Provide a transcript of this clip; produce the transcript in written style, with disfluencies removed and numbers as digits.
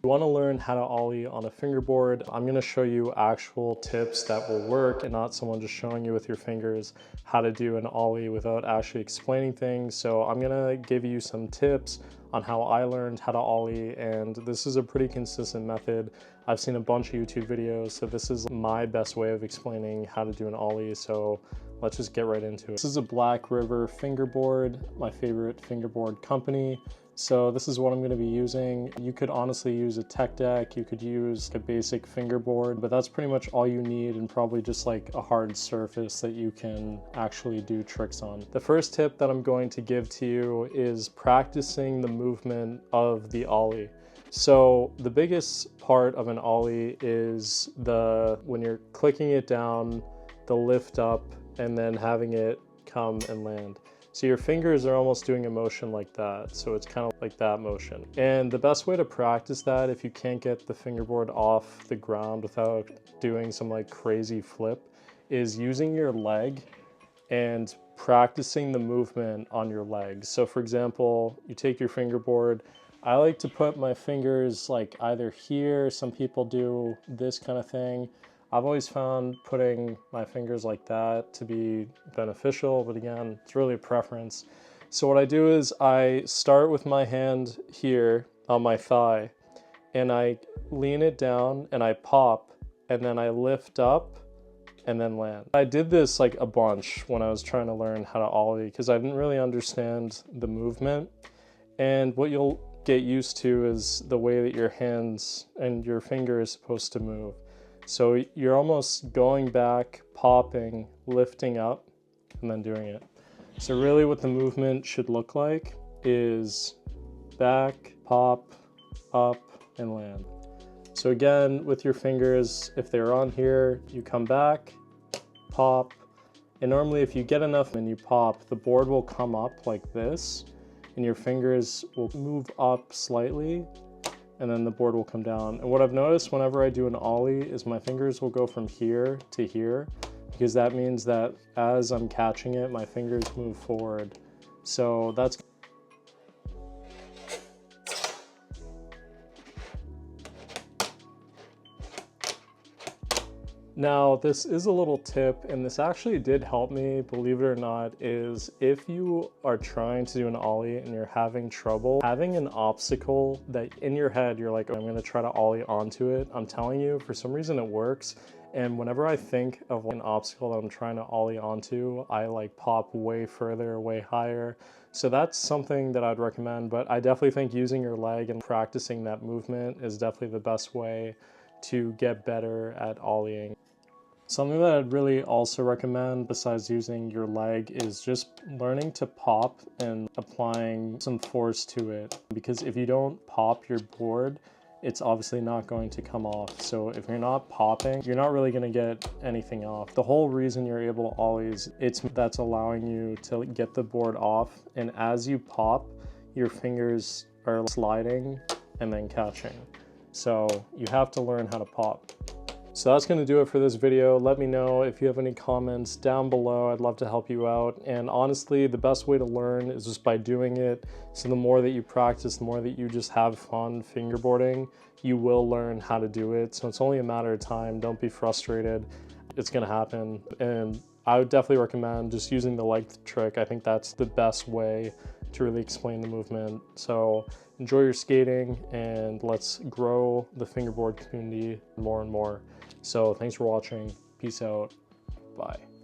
you want to learn how to ollie on a fingerboard, I'm going to show you actual tips that will work and not someone just showing you with your fingers how to do an ollie without actually explaining things. So I'm going to give you some tips on how I learned how to ollie, and this is a pretty consistent method. I've seen a bunch of YouTube videos, so this is my best way of explaining how to do an ollie. So let's just get right into it. This is a Black River fingerboard, my favorite fingerboard company. So this is what I'm going to be using. You could honestly use a tech deck, you could use a basic fingerboard, but that's pretty much all you need, and probably just like a hard surface that you can actually do tricks on. The first tip that I'm going to give to you is practicing the movement of the ollie. So the biggest part of an ollie is when you're clicking it down, the lift up, and then having it come and land. So your fingers are almost doing a motion like that. So it's kind of like that motion. And the best way to practice that, if you can't get the fingerboard off the ground without doing some like crazy flip, is using your leg and practicing the movement on your legs. So for example, you take your fingerboard. I like to put my fingers like either here, some people do this kind of thing. I've always found putting my fingers like that to be beneficial, but again, it's really a preference. So what I do is I start with my hand here on my thigh, and I lean it down and I pop, and then I lift up and then land. I did this like a bunch when I was trying to learn how to ollie because I didn't really understand the movement. And what you'll get used to is the way that your hands and your finger is supposed to move. So you're almost going back, popping, lifting up, and then doing it. So really what the movement should look like is back, pop, up, and land. So again, with your fingers, if they're on here, you come back, pop, and normally if you get enough and you pop, the board will come up like this, and your fingers will move up slightly, and then the board will come down. And what I've noticed whenever I do an ollie is my fingers will go from here to here, because that means that as I'm catching it, my fingers move forward. So that's Now, this is a little tip, and this actually did help me, believe it or not, is if you are trying to do an ollie and you're having trouble, having an obstacle that in your head, you're like, oh, I'm gonna try to ollie onto it. I'm telling you, for some reason it works. And whenever I think of an obstacle that I'm trying to ollie onto, I like pop way further, way higher. So that's something that I'd recommend, but I definitely think using your leg and practicing that movement is definitely the best way to get better at ollieing. Something that I'd really also recommend besides using your leg is just learning to pop and applying some force to it. Because if you don't pop your board, it's obviously not going to come off. So if you're not popping, you're not really going to get anything off. The whole reason you're able to ollie is that's allowing you to get the board off. And as you pop, your fingers are sliding and then catching. So you have to learn how to pop. So that's going to do it for this video. Let me know if you have any comments down below. I'd love to help you out. And honestly, the best way to learn is just by doing it. So the more that you practice, the more that you just have fun fingerboarding, you will learn how to do it. So it's only a matter of time. Don't be frustrated. It's going to happen. And I would definitely recommend just using the leg trick. I think that's the best way to really explain the movement. So enjoy your skating, and let's grow the fingerboard community more and more. So thanks for watching. Peace out. Bye.